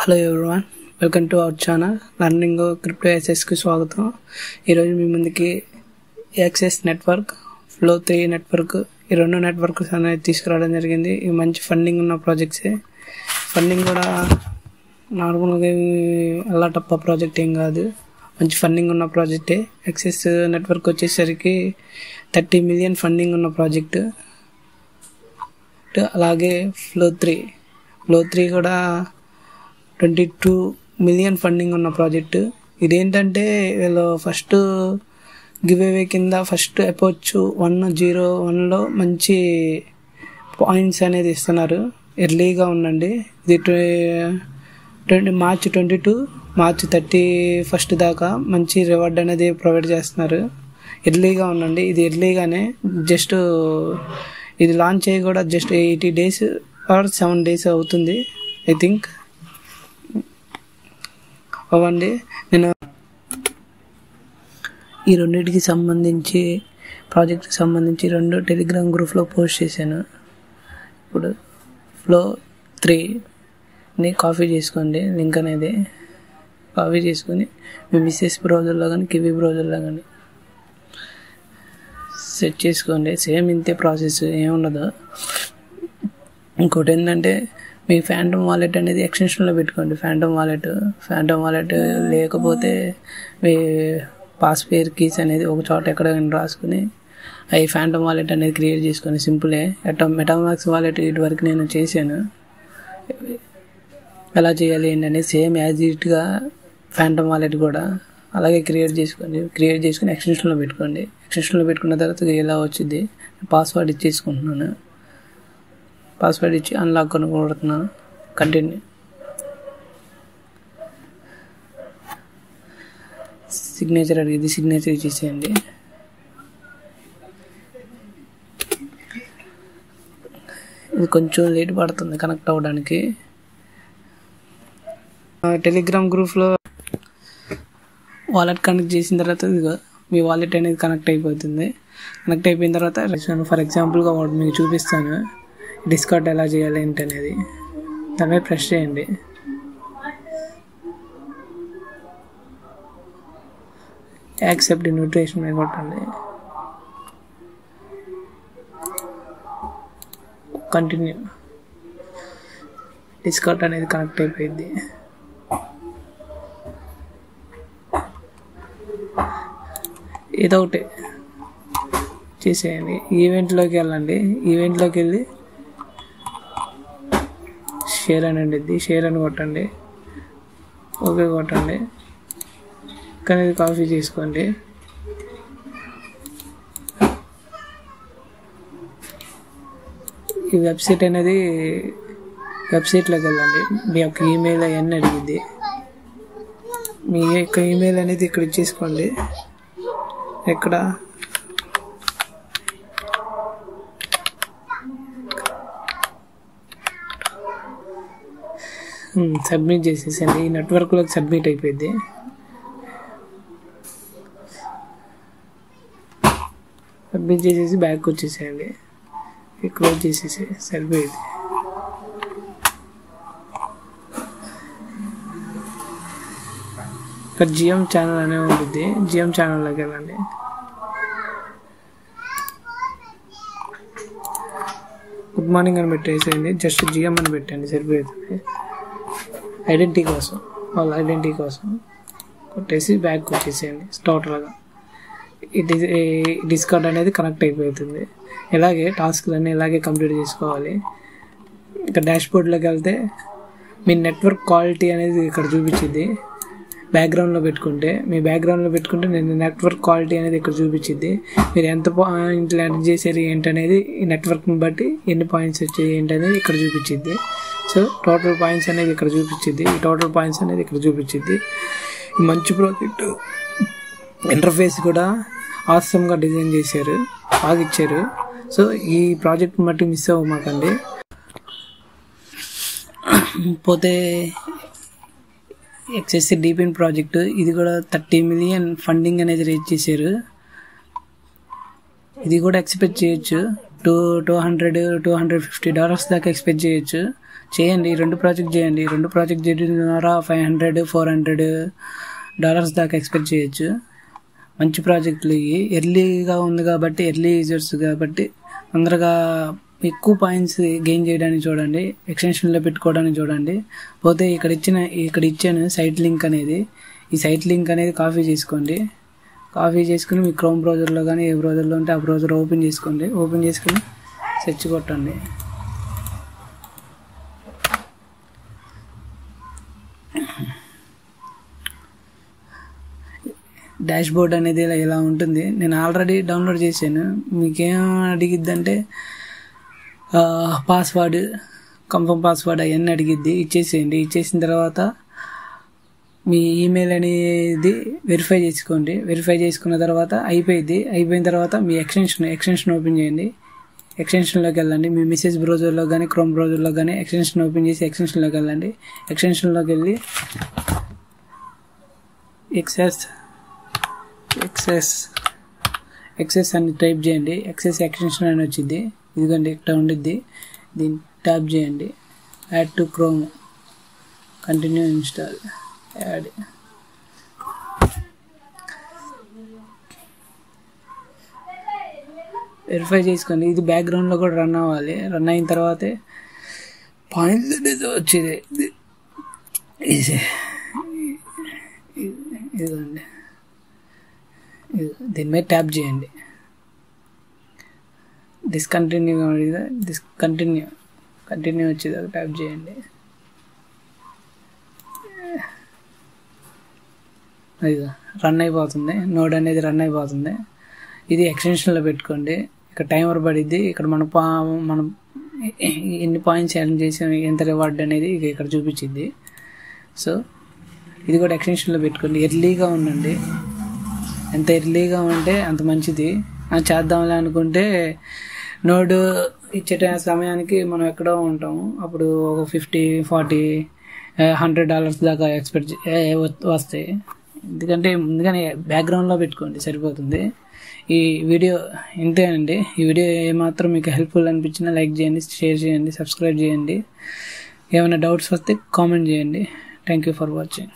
Hello everyone, welcome to our channel learning crypto యాక్సెస్కి స్వాగతం. ఈరోజు మీ ముందుకి యాక్సెస్ నెట్వర్క్, ఫ్లో 3 నెట్వర్క్, ఈ రెండు నెట్వర్క్స్ అనేది తీసుకురావడం జరిగింది. ఇవి మంచి ఫండింగ్ ఉన్న ప్రాజెక్ట్సే. ఫండింగ్ కూడా నార్మల్గా అల్లాటప్ప ప్రాజెక్ట్ ఏం కాదు, మంచి ఫండింగ్ ఉన్న ప్రాజెక్టే. యాక్సెస్ నెట్వర్క్ వచ్చేసరికి 30 మిలియన్ ఫండింగ్ ఉన్న ప్రాజెక్టు. అలాగే ఫ్లో 3 కూడా 22 మిలియన్ ఫండింగ్ ఉన్న ప్రాజెక్టు. ఇదేంటంటే వీళ్ళు ఫస్ట్ గివ్ అవే కింద ఫస్ట్ అప్రోచ్ 101లో మంచి పాయింట్స్ అనేది ఇస్తున్నారు. ఎర్లీగా ఉండండి. ఇది మార్చ్ 22 మార్చ్ 31 దాకా మంచి రివార్డ్ అనేది ప్రొవైడ్ చేస్తున్నారు. ఎర్లీగా ఉండండి. ఇది ఎర్లీగానే, జస్ట్ ఇది లాంచ్ అయ్యి కూడా జస్ట్ 80 days ఆర్ 7 days అవుతుంది ఐ థింక్. అవ్వండి, నేను ఈ రెండింటికి సంబంధించి ప్రాజెక్ట్కి సంబంధించి 2 టెలిగ్రామ్ గ్రూప్లో పోస్ట్ చేశాను. ఇప్పుడు ఫ్లో 3ని కాపీ చేసుకోండి. లింక్ అనేది కాపీ చేసుకొని మీ మిస్సెస్ బ్రౌజర్లో కానీ కివీ బ్రౌజర్లో కానీ సెట్ చేసుకోండి. సేమ్ ఇంతే ప్రాసెస్, ఏముండదు. ఇంకోటి ఏంటంటే మీ ఫ్యాంటమ్ వాలెట్ అనేది ఎక్స్టెన్షన్లో పెట్టుకోండి. ఫ్యాంటమ్ వాలెట్ లేకపోతే మీ పాస్వేర్ కీస్ అనేది ఒక చోట ఎక్కడైనా రాసుకుని అవి ఫ్యాంటమ్ వాలెట్ అనేది క్రియేట్ చేసుకొని సింపులే. మెటామాక్స్ వాలెట్ ఇటువరకు నేను చేశాను. ఎలా చేయాలి ఏంటనేది సేమ్ యాజ్ ఇట్గా ఫ్యాంటమ్ వాలెట్ కూడా అలాగే క్రియేట్ చేసుకొని ఎక్స్టెన్షన్లో పెట్టుకోండి. ఎక్స్టెన్షన్లో పెట్టుకున్న తర్వాత ఇలా వచ్చింది. పాస్వర్డ్ ఇచ్చేసుకుంటున్నాను. పాస్వర్డ్ ఇచ్చి అన్లాక్ కొనుక్కుంటున్నాను. కంటిన్యూ. సిగ్నేచర్ అడిగింది, సిగ్నేచర్ ఇచ్చేసేయండి. ఇది కొంచెం లేట్ పడుతుంది కనెక్ట్ అవ్వడానికి. టెలిగ్రామ్ గ్రూప్లో వాలెట్ కనెక్ట్ చేసిన తర్వాత మీ వాలెట్ అనేది కనెక్ట్ అయిపోతుంది. కనెక్ట్ అయిపోయిన తర్వాత ఫర్ ఎగ్జాంపుల్గా మీకు చూపిస్తాను డిస్కార్డ్ ఎలా చేయాలి ఏంటనేది. దానిపై ప్రెస్ చేయండి. యాక్సెప్ట్ ఇన్విటేషన్ మీద కొట్టండి. కంటిన్యూ. డిస్కార్డ్ అనేది కనెక్ట్ అయిపోయింది. ఏదో ఒకటి చేసేయండి. ఈవెంట్లోకి వెళ్ళండి. ఈవెంట్లోకి వెళ్ళి షేర్ అని ఉండిద్ది. షేర్ అని కొట్టండి. ఓకే కొట్టండి. కానీ కాపీ చేసుకోండి. ఈ వెబ్సైట్ అనేది వెబ్సైట్లోకి వెళ్ళండి. మీ యొక్క ఈమెయిల్ అవన్నీ అడిగింది. మీ యొక్క ఈమెయిల్ అనేది ఇక్కడ ఇచ్చేసుకోండి. ఎక్కడ సబ్మిట్ చేసేసండి. ఈ నెట్వర్క్లోకి సబ్మిట్ అయిపోయింది. సబ్మిట్ చేసేసి బ్యాక్ వచ్చేసేయండి. క్లోజ్ చేసేసి సరిపోయింది. ఇక్కడ జిఎం ఛానల్ అనే ఉంటుంది. జిఎం ఛానల్లోకి వెళ్ళండి. గుడ్ మార్నింగ్ అని పెట్టేసేయండి. జస్ట్ జిఎం అని పెట్టండి, సరిపోతుంది. ఐడెంటిటీ కోసం, వాళ్ళ ఐడెంటిటీ కోసం కొట్టేసి బ్యాక్ వచ్చేసేయండి. టోటల్గా డిస్కార్డ్ అనేది కనెక్ట్ అయిపోతుంది. ఇలాగే టాస్క్లన్నీ ఇలాగే కంప్లీట్ చేసుకోవాలి. ఇక డాష్బోర్డ్లోకి వెళ్తే మీ నెట్వర్క్ క్వాలిటీ అనేది ఇక్కడ చూపించింది. బ్యాక్గ్రౌండ్లో పెట్టుకుంటే నేను నెట్వర్క్ క్వాలిటీ అనేది ఇక్కడ చూపించింది. మీరు ఎంత పాయింట్లు యాడ్ చేశారు ఏంటనేది ఈ నెట్వర్క్ని బట్టి ఎన్ని పాయింట్స్ వచ్చాయి ఏంటనేది ఇక్కడ చూపించింది. సో టోటల్ పాయింట్స్ అనేది ఇక్కడ చూపించింది. ఈ టోటల్ పాయింట్స్ అనేది ఇక్కడ చూపించింది. మంచి ప్రాజెక్ట్. ఇంటర్ఫేస్ కూడా ఆసమ్గా డిజైన్ చేశారు, బాగా ఇచ్చారు. సో ఈ ప్రాజెక్ట్ బట్టి మిస్ అవ్వమాకండి. పోతే ఎక్సెస్ డీపిన్ ప్రాజెక్టు, ఇది కూడా 30 మిలియన్ ఫండింగ్ అనేది రేజ్ చేశారు. ఇది కూడా ఎక్స్పెక్ట్ చేయొచ్చు. $250 దాకా ఎక్స్పెక్ట్ చేయొచ్చు. చేయండి, 2 ప్రాజెక్ట్ చేయండి. 2 ప్రాజెక్ట్ చేయడం ద్వారా $500-400 దాకా ఎక్స్పెక్ట్ చేయొచ్చు. మంచి ప్రాజెక్టులు ఇవి. ఎర్లీగా ఉంది కాబట్టి, ఎర్లీ యూజర్స్ కాబట్టి తొందరగా ఎక్కువ పాయింట్స్ గెయిన్ చేయడానికి చూడండి, ఎక్స్టెన్షన్లో పెట్టుకోవడానికి చూడండి. పోతే ఇక్కడ ఇచ్చాను సైట్ లింక్ అనేది. ఈ సైట్ లింక్ అనేది కాపీ చేసుకోండి. కాపీ చేసుకుని మీ క్రోమ్ బ్రౌజర్లో కానీ ఏ బ్రౌజర్లో ఉంటే ఆ బ్రౌజర్ ఓపెన్ చేసుకోండి. ఓపెన్ చేసుకుని సెర్చ్ కొట్టండి. డాష్ బోర్డ్ అనేది ఇలా ఉంటుంది. నేను ఆల్రెడీ డౌన్లోడ్ చేశాను. మీకేం అడిగిద్దంటే పాస్వర్డ్, కన్ఫర్మ్ పాస్వర్డ్ అవన్నీ అడిగిద్ది. ఇచ్చేసేయండి. ఇచ్చేసిన తర్వాత మీ ఈమెయిల్ అనేది వెరిఫై చేసుకోండి. వెరిఫై చేసుకున్న తర్వాత అయిపోయిన తర్వాత మీ ఎక్స్టెన్షన్ ఓపెన్ చేయండి. ఎక్స్టెన్షన్లోకి వెళ్ళండి. మీ మెసేజ్ బ్రౌజర్లో కానీ క్రోమ్ బ్రౌజర్లో కానీ ఎక్స్టెన్షన్ ఓపెన్ చేసి ఎక్స్టెన్షన్లోకి వెళ్ళండి. ఎక్స్టెన్షన్లోకి వెళ్ళి ఎక్సెస్ అని టైప్ చేయండి. ఎక్సెస్ ఎక్స్టెన్షన్ అని వచ్చింది. ఇదిగోండి ఇక్కడ ఉండిద్ది. దీన్ని ట్యాప్ చేయండి. Add to chrome, continue install, add. Verify చేసుకోండి. ఇది బ్యాక్గ్రౌండ్లో కూడా రన్ అవ్వాలి. రన్ అయిన తర్వాతే పాయింట్స్ అనేది వచ్చేది. ఇదిగోండి, దీని మీద ట్యాప్ చేయండి. కంటిన్యూ వచ్చేదాకా ట్యాప్ చేయండి. ఇదిగో రన్ అయిపోతుంది. నోడ్ అనేది రన్ అయిపోతుంది. ఇది ఎక్స్టెన్షన్లో పెట్టుకోండి. ఇక్కడ టైమర్ పడిద్ది. ఇక్కడ మనం ఎన్ని పాయింట్స్ యాడ్ చేసాం, ఎంత రివార్డ్ అనేది ఇక్కడ చూపించింది. సో ఇది కూడా ఎక్స్టెన్షన్లో పెట్టుకోండి. ఎర్లీగా ఉండండి. ఎంత ఎర్లీగా ఉంటే అంత మంచిది. చేద్దాంలే అనుకుంటే నోడ్ ఇచ్చే సమయానికి మనం ఎక్కడో ఉంటాము. అప్పుడు ఒక $50-40-$100 దాకా ఎక్స్పెక్ట్ వస్తాయి. ఎందుకంటే ముందుగానే బ్యాక్గ్రౌండ్లో పెట్టుకోండి, సరిపోతుంది. ఈ వీడియో ఇంతేనండి. ఈ వీడియో ఏమాత్రం మీకు హెల్ప్ఫుల్ అనిపించినా లైక్ చేయండి, షేర్ చేయండి, సబ్స్క్రైబ్ చేయండి. ఏమైనా డౌట్స్ వస్తే కామెంట్ చేయండి. Thank you for watching.